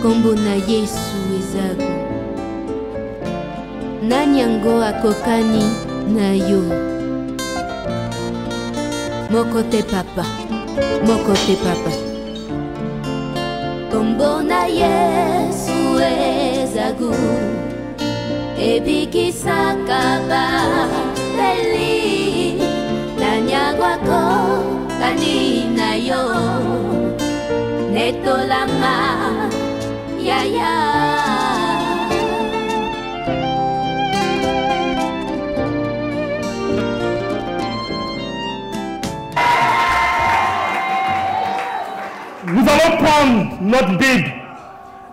Kombo na Yesu ezago. Nani yango akokani na yo? Moko te papa, moko te papa. Kombo na Yesu ezago. Ebikisaka baleli. Nanyagwako kani na yo. Netolama ya ya. Nous allons prendre notre Bible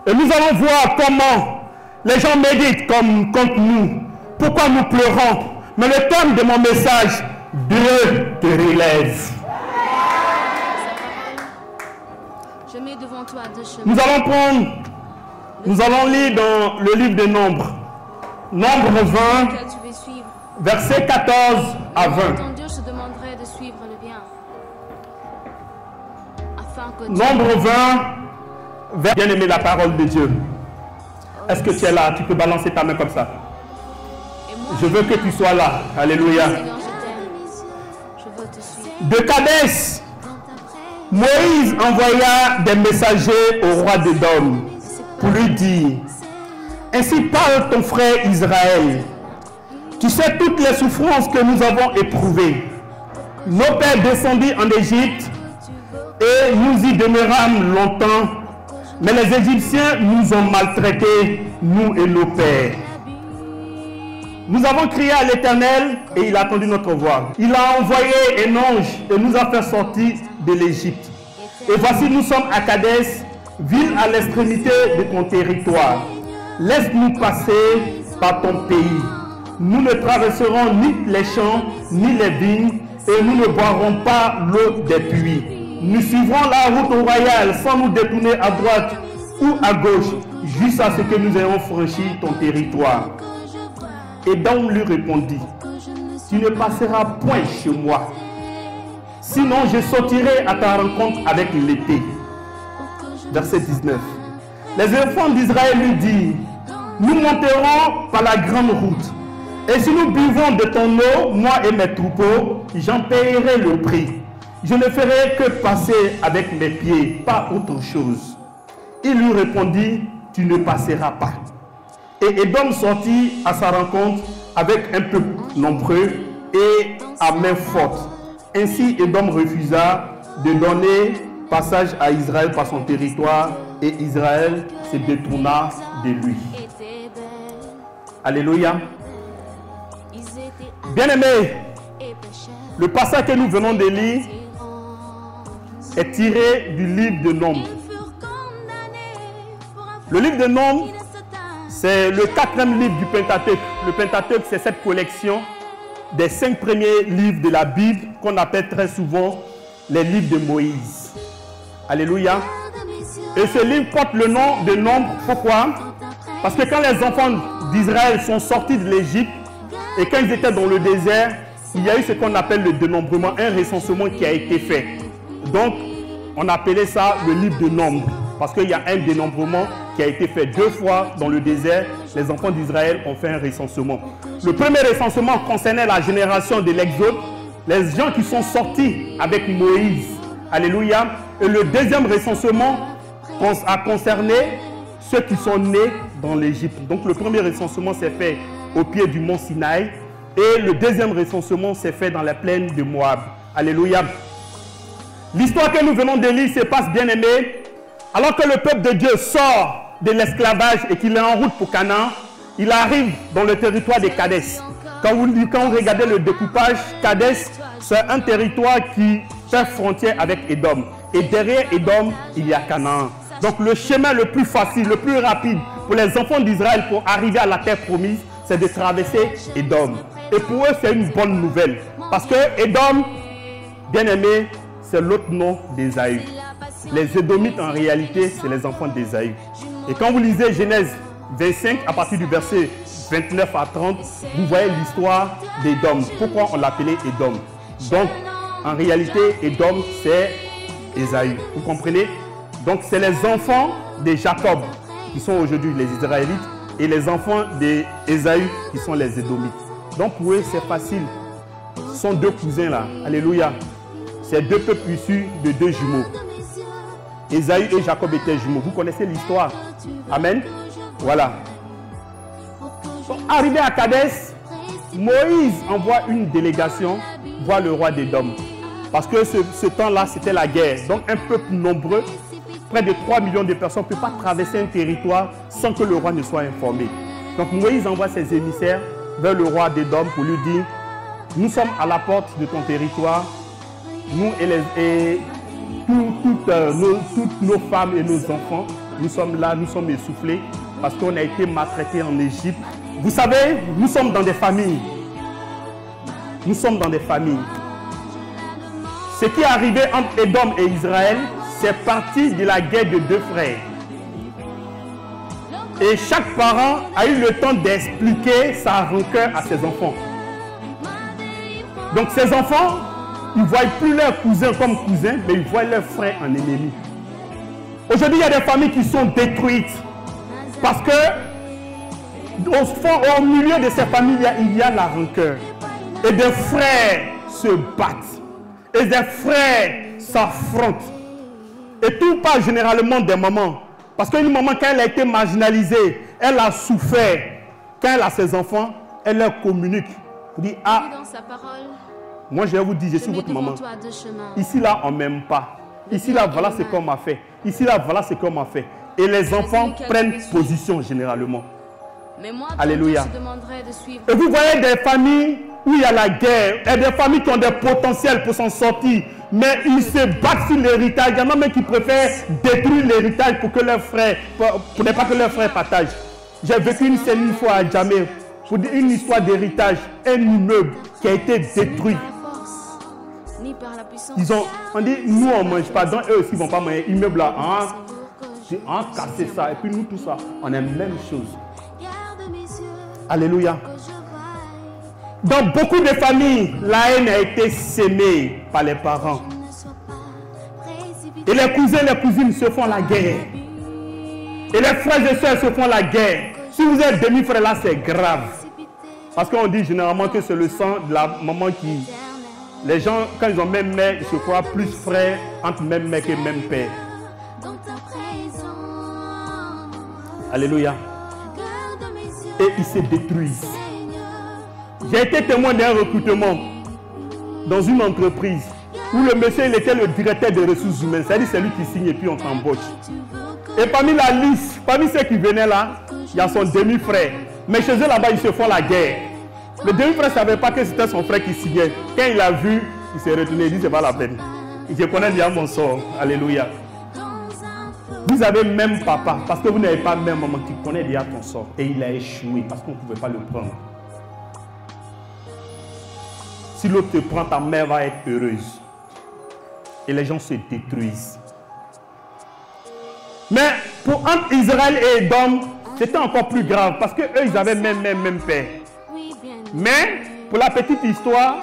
et nous allons voir comment les gens méditent comme nous. Pourquoi nous pleurons? Mais le thème de mon message, Dieu te relève. Je mets devant toi deux chemins. Nous allons lire dans le livre des Nombres. Nombre 20, versets 14 à 20. Dieu, je te demanderai de suivre le bien. Nombre 20, bien aimé la parole de Dieu. Est-ce que tu es là? Tu peux balancer ta main comme ça. Je veux que tu sois là. Alléluia. De Kadès, Moïse envoya des messagers au roi d'Édom pour lui dire: ainsi parle ton frère Israël. Tu sais toutes les souffrances que nous avons éprouvées. Nos pères descendirent en Égypte et nous y demeurâmes longtemps. Mais les Égyptiens nous ont maltraités, nous et nos pères. Nous avons crié à l'Éternel et il a entendu notre voix. Il a envoyé un ange et nous a fait sortir de l'Égypte. Et voici, nous sommes à Kadès, ville à l'extrémité de ton territoire. Laisse-nous passer par ton pays. Nous ne traverserons ni les champs, ni les vignes, et nous ne boirons pas l'eau des puits. Nous suivrons la route royale sans nous détourner à droite ou à gauche, jusqu'à ce que nous ayons franchi ton territoire. Et Édom lui répondit: tu ne passeras point chez moi, sinon je sortirai à ta rencontre avec l'épée. Verset 19. Les enfants d'Israël lui dirent: nous monterons par la grande route, et si nous buvons de ton eau, moi et mes troupeaux, j'en payerai le prix. Je ne ferai que passer avec mes pieds, pas autre chose. Il lui répondit: tu ne passeras pas. Et Édom sortit à sa rencontre avec un peuple nombreux et à main forte. Ainsi Édom refusa de donner passage à Israël par son territoire, et Israël se détourna de lui. Alléluia. Bien-aimés, le passage que nous venons de lire est tiré du livre de Nombres. Le livre de Nombres, c'est le 4e livre du Pentateuque. Le Pentateuque, c'est cette collection des 5 premiers livres de la Bible qu'on appelle très souvent les livres de Moïse. Alléluia. Et ce livre porte le nom de Nombres. Pourquoi? Parce que quand les enfants d'Israël sont sortis de l'Égypte et quand ils étaient dans le désert, il y a eu ce qu'on appelle le dénombrement, un recensement qui a été fait. Donc, on appelait ça le livre de Nombres, parce qu'il y a un dénombrement qui a été fait 2 fois dans le désert. Les enfants d'Israël ont fait un recensement. Le premier recensement concernait la génération de l'Exode, les gens qui sont sortis avec Moïse. Alléluia. Et le deuxième recensement a concerné ceux qui sont nés dans l'Égypte. Donc le premier recensement s'est fait au pied du mont Sinaï et le deuxième recensement s'est fait dans la plaine de Moab. Alléluia. L'histoire que nous venons de lire se passe, bien aimé, alors que le peuple de Dieu sort de l'esclavage et qu'il est en route pour Canaan. Il arrive dans le territoire de Kadès. Quand vous regardez le découpage, Kadès, c'est un territoire qui fait frontière avec Édom. Et derrière Édom, il y a Canaan. Donc le chemin le plus facile, le plus rapide pour les enfants d'Israël pour arriver à la terre promise, c'est de traverser Édom. Et pour eux, c'est une bonne nouvelle. Parce que Édom, bien aimé, c'est l'autre nom d'Ésaü. Les Édomites, en réalité, c'est les enfants d'Ésaü. Et quand vous lisez Genèse 25, à partir du verset 29 à 30, vous voyez l'histoire d'Édom. Pourquoi on l'appelait Édom? Donc, en réalité, Édom, c'est Ésaü. Vous comprenez? Donc, c'est les enfants de Jacob. qui sont aujourd'hui les Israélites, et les enfants d'Ésaü, qui sont les Édomites. Donc pour eux, c'est facile. Ce sont deux cousins là. Alléluia. C'est deux peuples issus de deux jumeaux. Ésaü et Jacob étaient jumeaux. Vous connaissez l'histoire. Amen. Voilà. Donc, arrivé à Kadès, Moïse envoie une délégation voir le roi d'Édom. Parce que ce temps-là, c'était la guerre. Donc un peuple nombreux, près de 3 millions de personnes, ne peut pas traverser un territoire sans que le roi ne soit informé. Donc Moïse envoie ses émissaires vers le roi d'Édom pour lui dire: nous sommes à la porte de ton territoire, nous et toutes nos femmes et nos enfants, nous sommes là, nous sommes essoufflés parce qu'on a été maltraités en Égypte. Vous savez, nous sommes dans des familles. Nous sommes dans des familles. Ce qui est arrivé entre Édom et Israël, c'est parti de la guerre de deux frères. Et chaque parent a eu le temps d'expliquer sa rancœur à ses enfants. Donc ces enfants, ils ne voient plus leurs cousins comme cousins, mais ils voient leurs frères en ennemis. Aujourd'hui, il y a des familles qui sont détruites. Parce que au milieu de ces familles, il y a la rancœur. Et des frères se battent. Et des frères s'affrontent. Et tout part généralement des mamans. Parce qu'une maman, quand elle a été marginalisée, elle a souffert. Quand elle a ses enfants, elle leur communique. Elle dit: ah, moi je vais vous dire, je suis votre maman. Ici là, on ne m'aime pas. Ici là, voilà ce qu'on m'a fait. Ici là, voilà ce qu'on m'a fait. Et les enfants prennent position généralement. Alléluia. Et vous voyez des familles où il y a la guerre, et des familles qui ont des potentiels pour s'en sortir, mais ils se battent sur l'héritage. Il y en a même qui préfèrent détruire l'héritage pour que leurs frères, pour ne pas que leurs frères partagent. J'ai vécu une scène une fois à Djamé, pour dire une histoire d'héritage, un immeuble qui a été détruit. On dit, nous on ne mange pas, donc eux aussi ne vont pas manger. Immeuble là, casser ça, et puis nous tout ça, on aime la même chose. Alléluia. Dans beaucoup de familles, la haine a été sémée par les parents. Et les cousins et les cousines se font la guerre. Et les frères et sœurs se font la guerre. Si vous êtes demi-frère là, c'est grave. Parce qu'on dit généralement que c'est le sang de la maman qui... Les gens, quand ils ont même mère, ils se croient plus frères entre même mère que même père. Alléluia. Et ils se détruisent. J'ai été témoin d'un recrutement dans une entreprise où le monsieur il était le directeur des ressources humaines. C'est-à-dire c'est lui qui signe et puis on t'embauche. Et parmi la liste, parmi ceux qui venaient là, il y a son demi-frère. Mais chez eux là-bas, ils se font la guerre. Le demi-frère ne savait pas que c'était son frère qui signait. Quand il l'a vu, il s'est retourné, il dit c'est pas la peine. Je connais bien mon sort. Alléluia. Vous avez même papa, parce que vous n'avez pas même maman qui connaît déjà ton sort. Et il a échoué parce qu'on ne pouvait pas le prendre. Si l'autre te prend, ta mère va être heureuse. Et les gens se détruisent. Mais pour entre Israël et Édom, c'était encore plus grave parce qu'eux, ils avaient même père. Mais pour la petite histoire,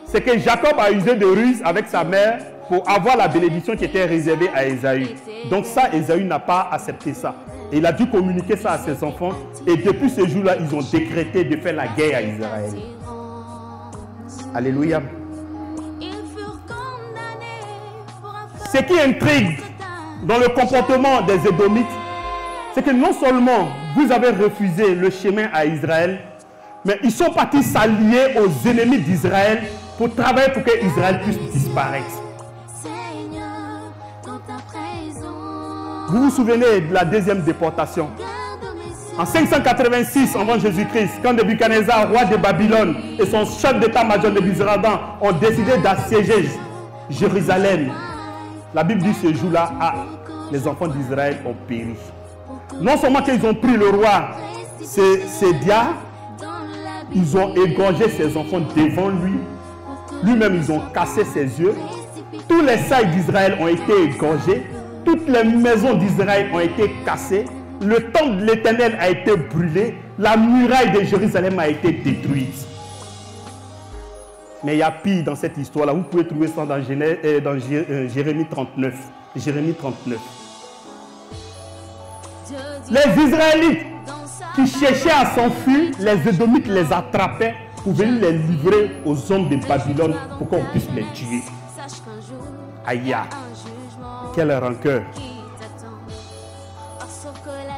c'est que Jacob a usé de ruse avec sa mère pour avoir la bénédiction qui était réservée à Ésaü. Donc ça, Ésaü n'a pas accepté ça. Et il a dû communiquer ça à ses enfants. Et depuis ce jour-là, ils ont décrété de faire la guerre à Israël. Alléluia. Ce qui intrigue dans le comportement des Édomites, c'est que non seulement vous avez refusé le chemin à Israël, mais ils sont partis s'allier aux ennemis d'Israël pour travailler pour que Israël puisse disparaître. Vous vous souvenez de la deuxième déportation? En 586 avant Jésus-Christ, quand Nebuchadnezzar, roi de Babylone, et son chef d'état-major Nebuzaradan ont décidé d'assiéger Jérusalem, la Bible dit ce jour-là, les enfants d'Israël ont péri. Non seulement qu'ils ont pris le roi Sédia, ils ont égorgé ses enfants devant lui. Lui-même, ils ont cassé ses yeux. Tous les sailles d'Israël ont été égorgés. Toutes les maisons d'Israël ont été cassées. Le temple de l'Éternel a été brûlé. La muraille de Jérusalem a été détruite. Mais il y a pire dans cette histoire-là. Vous pouvez trouver ça dans Jérémie 39. Jérémie 39. Les Israélites qui cherchaient à s'enfuir, les Édomites les attrapaient pour venir les livrer aux hommes de Babylone pour qu'on puisse les tuer. Aïe, quelle rancœur.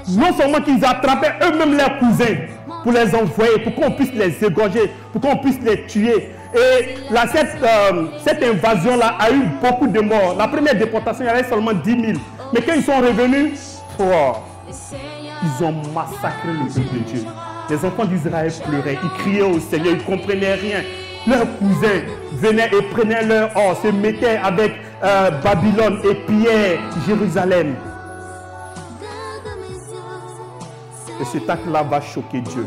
Non seulement qu'ils attrapaient eux-mêmes leurs cousins pour les envoyer, pour qu'on puisse les égorger, pour qu'on puisse les tuer. Et là, cette invasion-là a eu beaucoup de morts. La première déportation, il y avait seulement 10 000. Mais quand ils sont revenus, ils ont massacré le peuple de Dieu. Les enfants d'Israël pleuraient, ils criaient au Seigneur, ils ne comprenaient rien. Leurs cousins venaient et prenaient leur or, se mettaient avec Babylone et pillaient Jérusalem. Et cet acte-là va choquer Dieu.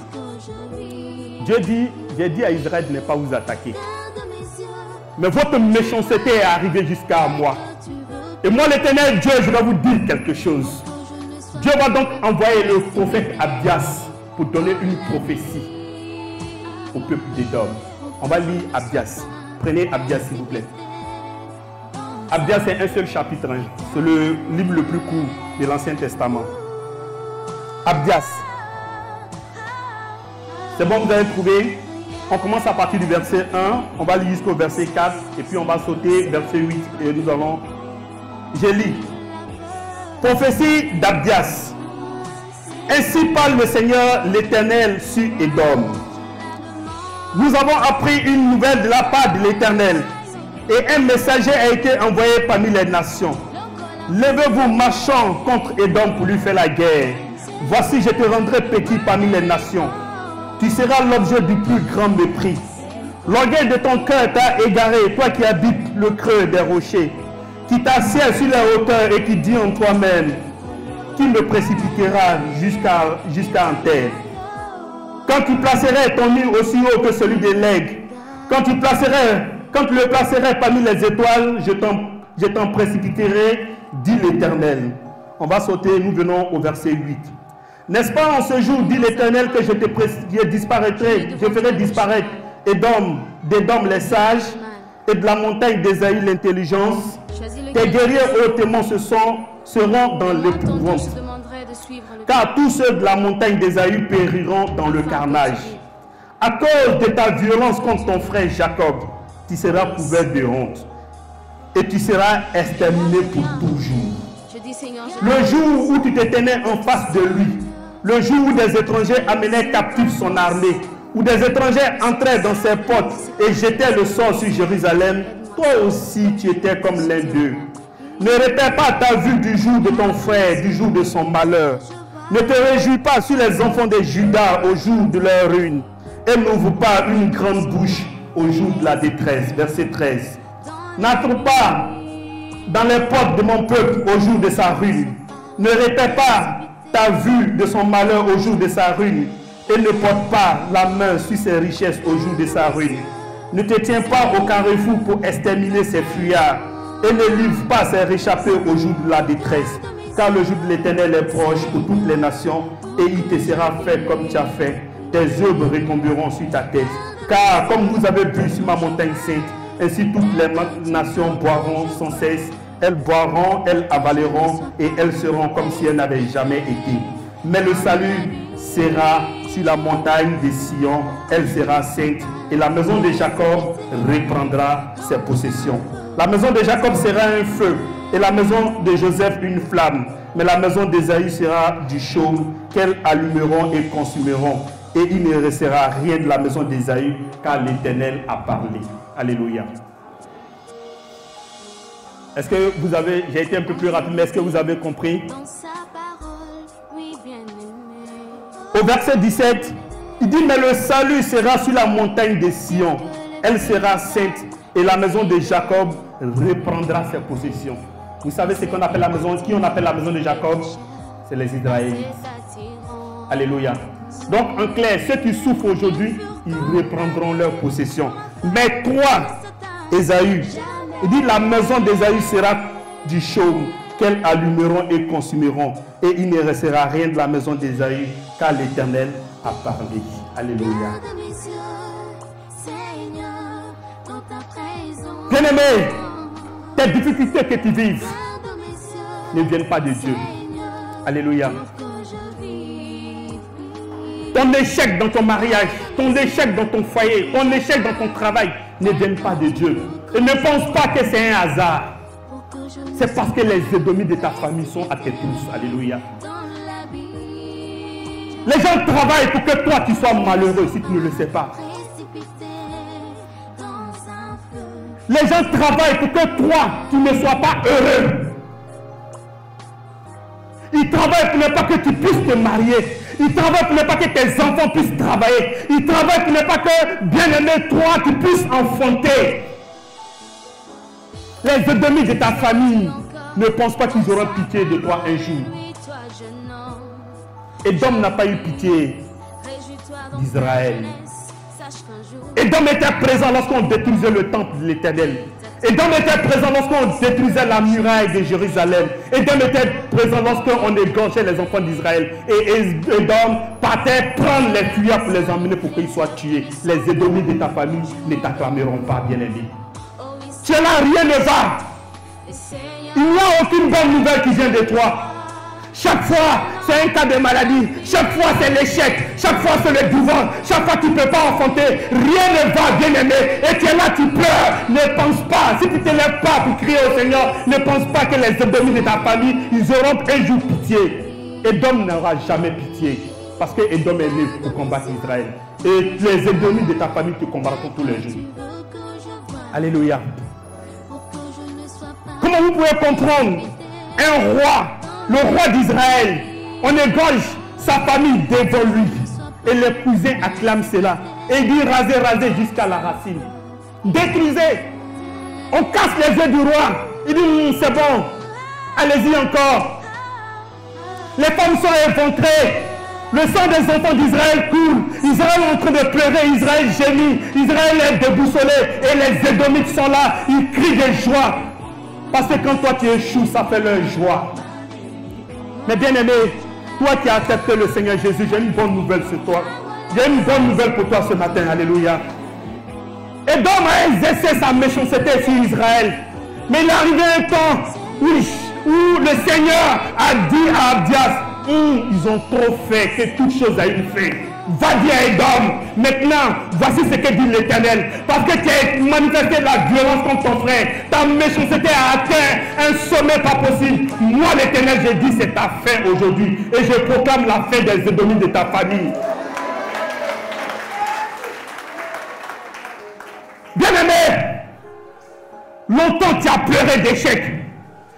Dieu dit, j'ai dit à Israël de ne pas vous attaquer. Mais votre méchanceté est arrivée jusqu'à moi. Et moi, l'Éternel Dieu, je vais vous dire quelque chose. Dieu va donc envoyer le prophète Abdias pour donner une prophétie au peuple d'Édom. On va lire Abdias. Prenez Abdias, s'il vous plaît. Abdias, c'est un seul chapitre. C'est le livre le plus court de l'Ancien Testament. Abdias. C'est bon, vous avez trouvé? On commence à partir du verset 1. On va lire jusqu'au verset 4. Et puis on va sauter verset 8. Et nous allons... Je lis. Prophétie d'Abdias. Ainsi parle le Seigneur l'Éternel sur Édom. Nous avons appris une nouvelle de la part de l'Éternel. Et un messager a été envoyé parmi les nations. Levez-vous, marchons contre Édom pour lui faire la guerre. Voici, je te rendrai petit parmi les nations. Tu seras l'objet du plus grand mépris. L'orgueil de ton cœur t'a égaré, toi qui habites le creux des rochers, qui t'assieds sur les hauteurs et qui dis en toi-même, qui me précipitera jusqu'à en terre. Quand tu placerais ton nid aussi haut que celui des legs, quand tu le placerais parmi les étoiles, je t'en précipiterai, dit l'Éternel. On va sauter, nous venons au verset 8. N'est-ce pas en ce jour, dit l'Éternel, que je ferai disparaître d'Édom les sages, et de la montagne d'Ésaïe l'intelligence. Tes guerriers hautement seront dans l'épouvante. Car tous ceux de la montagne d'Ésaïe périront dans le carnage. À cause de ta violence contre ton frère Jacob, tu seras couvert de honte. Et tu seras exterminé pour toujours. Le jour où tu te tenais en face de lui, le jour où des étrangers amenaient captif son armée, où des étrangers entraient dans ses portes et jetaient le sort sur Jérusalem, toi aussi tu étais comme l'un d'eux. Ne répète pas ta vue du jour de ton frère, du jour de son malheur. Ne te réjouis pas sur les enfants de Juda au jour de leur ruine. Et n'ouvre pas une grande bouche au jour de la détresse. Verset 13. N'entre pas dans les portes de mon peuple au jour de sa ruine. Ne répète pas ta vue de son malheur au jour de sa ruine. Et ne porte pas la main sur ses richesses au jour de sa ruine. Ne te tiens pas au carrefour pour exterminer ses fuyards. Et ne livre pas ses réchappés au jour de la détresse. Car le jour de l'Éternel est proche pour toutes les nations. Et il te sera fait comme tu as fait. Tes œuvres retomberont sur ta tête. Car comme vous avez vu sur ma montagne sainte, ainsi toutes les nations boiront sans cesse. Elles boiront, elles avaleront, et elles seront comme si elles n'avaient jamais été. Mais le salut sera sur la montagne de Sion, elle sera sainte, et la maison de Jacob reprendra ses possessions. La maison de Jacob sera un feu, et la maison de Joseph une flamme. Mais la maison d'Ésaü sera du chaume, qu'elles allumeront et consumeront. Et il ne restera rien de la maison d'Ésaü, car l'Éternel a parlé. Alléluia. Est-ce que vous avez, j'ai été un peu plus rapide, mais est-ce que vous avez compris? Au verset 17, il dit, mais le salut sera sur la montagne de Sion. Elle sera sainte et la maison de Jacob reprendra ses possessions. Vous savez ce qu'on appelle la maison, qui on appelle la maison de Jacob? C'est les Israélites. Alléluia. Donc en clair, ceux qui souffrent aujourd'hui, ils reprendront leurs possessions. Mais toi, Ésaü, il dit la maison d'Ésaü sera du chaume qu'elles allumeront et consumeront. Et il ne restera rien de la maison d'Ésaü, car l'Éternel a parlé. Alléluia. Bien-aimé, tes difficultés que tu vives ne viennent pas de Dieu. Alléluia. ton échec dans ton mariage, ton échec dans ton foyer, ton échec dans ton travail ne viennent pas de Dieu. Et ne pense pas que c'est un hasard. C'est parce que les Édomites de ta famille sont à tes trousses. Alléluia. Les gens travaillent pour que toi tu sois malheureux si tu ne le sais pas. Les gens travaillent pour que toi tu ne sois pas heureux. Ils travaillent pour ne pas que tu puisses te marier. Ils travaillent pour ne pas que tes enfants puissent travailler. Ils travaillent pour ne pas que, bien-aimé, toi, tu puisses enfanter. Les Édomites de ta famille ne pensent pas qu'ils auront pitié de toi un jour. Édom n'a pas eu pitié d'Israël. Édom était présent lorsqu'on détruisait le temple de l'Éternel. Édom était présent lorsqu'on détruisait la muraille de Jérusalem. Édom était présent lorsqu'on égorgeait les enfants d'Israël. Et Édom partait prendre les fuyards pour les emmener pour qu'ils soient tués. Les Édomites de ta famille ne t'acclameront pas, bien-aimé. Tu es là, rien ne va. Il n'y a aucune bonne nouvelle qui vient de toi. Chaque fois, c'est un cas de maladie. Chaque fois, c'est l'échec. Chaque fois, c'est le divorce. Chaque fois, tu ne peux pas enfanter. Rien ne va, bien-aimé. Et tu es là, tu pleures. Ne pense pas. Si tu ne te lèves pas pour crier au Seigneur, ne pense pas que les Édomites de ta famille, ils auront un jour pitié. Édom n'aura jamais pitié. Parce que Édom est né pour combattre Israël. Et les Édomites de ta famille te combattront tous les jours. Alléluia. Comment vous pouvez comprendre un roi, le roi d'Israël, on égorge sa famille devant lui. Et les cousins acclament cela. Et il dit rasez, rasez jusqu'à la racine. Détruisez. On casse les yeux du roi. Il dit c'est bon. Allez-y encore. Les femmes sont éventrées. Le sang des enfants d'Israël coule. Israël est en train de pleurer. Israël gémit. Israël est déboussolé. Et les Édomites sont là. Ils crient de joie. Parce que quand toi tu échoues, ça fait leur joie. Mais bien aimé, toi qui as accepté le Seigneur Jésus, j'ai une bonne nouvelle sur toi. J'ai une bonne nouvelle pour toi ce matin. Alléluia. Édom a exercé sa méchanceté sur Israël. Mais il est arrivé un temps où le Seigneur a dit à Abdias, ils ont trop fait que toute chose a une fin. Va dire à Édom, maintenant, voici ce que dit l'Éternel. Parce que tu as manifesté la violence contre ton frère. Ta méchanceté a atteint un sommet pas possible. Moi, l'Éternel, j'ai dit, c'est ta fin aujourd'hui. Et je proclame la fin des Édomites de ta famille. Bien-aimé, longtemps tu as pleuré d'échecs.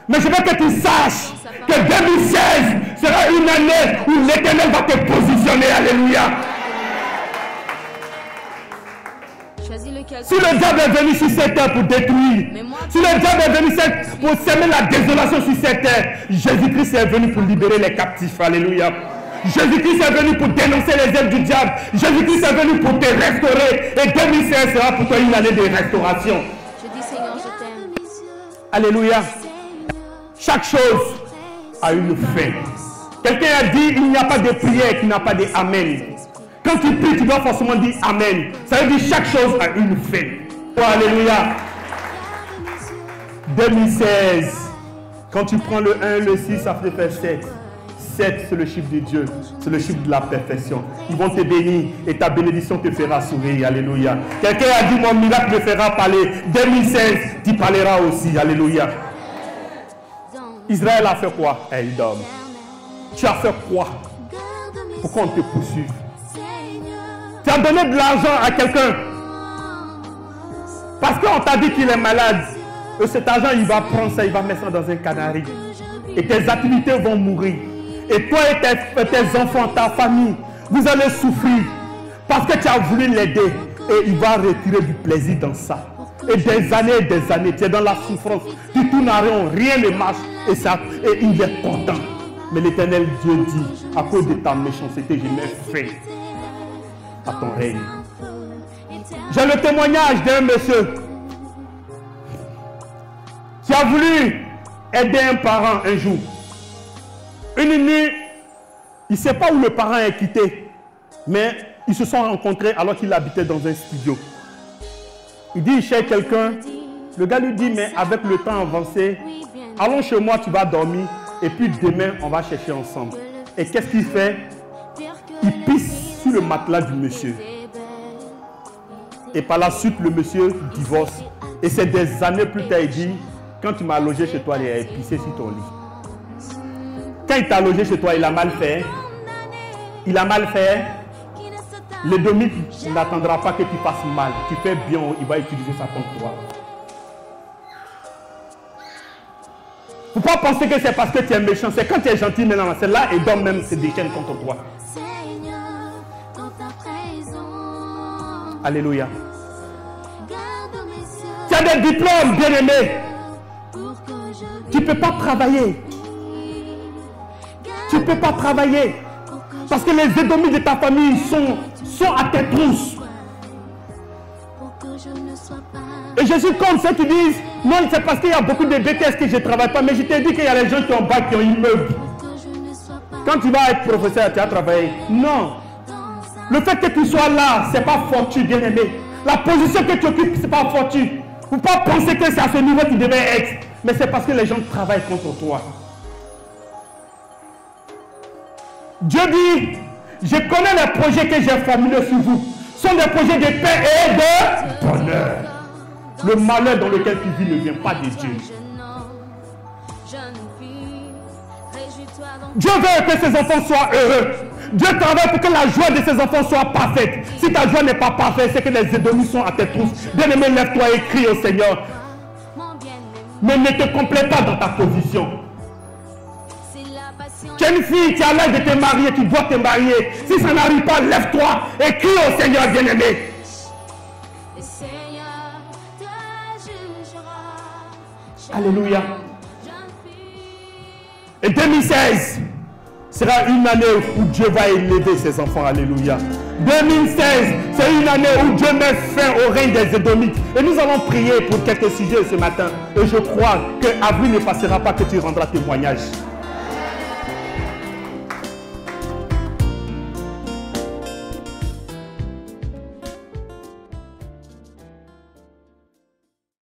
Mais je veux que tu saches que 2016 sera une année où l'Éternel va te positionner. Alléluia. Si le diable est venu sur cette terre pour détruire, si le diable est venu pour semer la désolation sur cette terre, Jésus-Christ est venu pour libérer les captifs. Alléluia. Jésus-Christ est venu pour dénoncer les œuvres du diable. Jésus-Christ est venu pour te restaurer. Et 2016 sera pour toi une année de restauration. Je dis Seigneur, je t'aime. Alléluia. Chaque chose a une fin. Quelqu'un a dit, il n'y a pas de prière qui n'a pas de Amen. Quand tu pries, tu dois forcément dire Amen. Ça veut dire chaque chose a une fin. Oh, alléluia. 2016. Quand tu prends le 1, le 6, ça fait 7. 7, c'est le chiffre de Dieu. C'est le chiffre de la perfection. Ils vont te bénir et ta bénédiction te fera sourire. Alléluia. Quelqu'un a dit, mon miracle me fera parler. 2016, tu parleras aussi. Alléluia. Israël a fait quoi? Édom. Tu as fait quoi? Pourquoi on te poursuit? Tu as donné de l'argent à quelqu'un parce qu'on t'a dit qu'il est malade. Et cet argent, il va prendre ça, il va mettre ça dans un canari. Et tes activités vont mourir. Et toi et tes enfants, ta famille, vous allez souffrir parce que tu as voulu l'aider. Et il va retirer du plaisir dans ça. Et des années, tu es dans la souffrance. Tu tournes en rond, rien ne marche. Et il est content. Mais l'Éternel Dieu dit, à cause de ta méchanceté, je mets fin à ton règne. J'ai le témoignage d'un monsieur qui a voulu aider un parent un jour. Une nuit, il ne sait pas où le parent est quitté, mais ils se sont rencontrés alors qu'il habitait dans un studio. Il dit, il cherche quelqu'un. Le gars lui dit, mais avec le temps avancé, allons chez moi, tu vas dormir. Et puis demain, on va chercher ensemble. Et qu'est-ce qu'il fait? Il pisse sur sur le matelas du monsieur. Et par la suite, le monsieur divorce. Et c'est des années plus tard, il dit, quand tu m'as logé chez toi, il a pissé sur ton lit. Quand il t'a logé chez toi, il a mal fait. Il a mal fait. L'édomite n'attendra pas que tu fasses mal. Tu fais bien, il va utiliser ça contre toi. Il ne faut pas penser que c'est parce que tu es méchant. C'est quand tu es gentil maintenant. C'est là et donc même se déchaîne contre toi. Alléluia. Tu as des diplômes, bien-aimé. Tu ne peux pas travailler. Tu ne peux pas travailler. Parce que les édomites de ta famille sont à tes trousses. Et je suis comme ceux qui disent, non, c'est parce qu'il y a beaucoup de BTS que je ne travaille pas. Mais je t'ai dit qu'il y a des gens qui ont bac, qui ont immeuble. Quand tu vas être professeur, tu vas travailler. Non. Le fait que tu sois là, ce n'est pas fortune, bien-aimé. La position que tu occupes, ce n'est pas fortune. Il ne faut pas penser que c'est à ce niveau que tu devais être. Mais c'est parce que les gens travaillent contre toi. Dieu dit, je connais les projets que j'ai formulés sur vous. Ce sont des projets de paix et de bonheur. Le malheur dans lequel tu vis ne vient pas de Dieu. Dieu veut que ses enfants soient heureux. Dieu travaille pour que la joie de ses enfants soit parfaite. Si ta joie n'est pas parfaite, c'est que les édomites sont à tes trousses. Bien-aimé, lève-toi et crie au Seigneur. Mais ne te complais pas dans ta position. Tu es une fille, tu as l'air de te marier, tu dois te marier. Si ça n'arrive pas, lève-toi et crie au Seigneur, bien-aimé. Alléluia. Et 2016 sera une année où Dieu va élever ses enfants. Alléluia. 2016, c'est une année où Dieu met fin au règne des Édomites. Et nous allons prier pour quelques sujets ce matin. Et je crois qu'avril ne passera pas que tu rendras témoignage.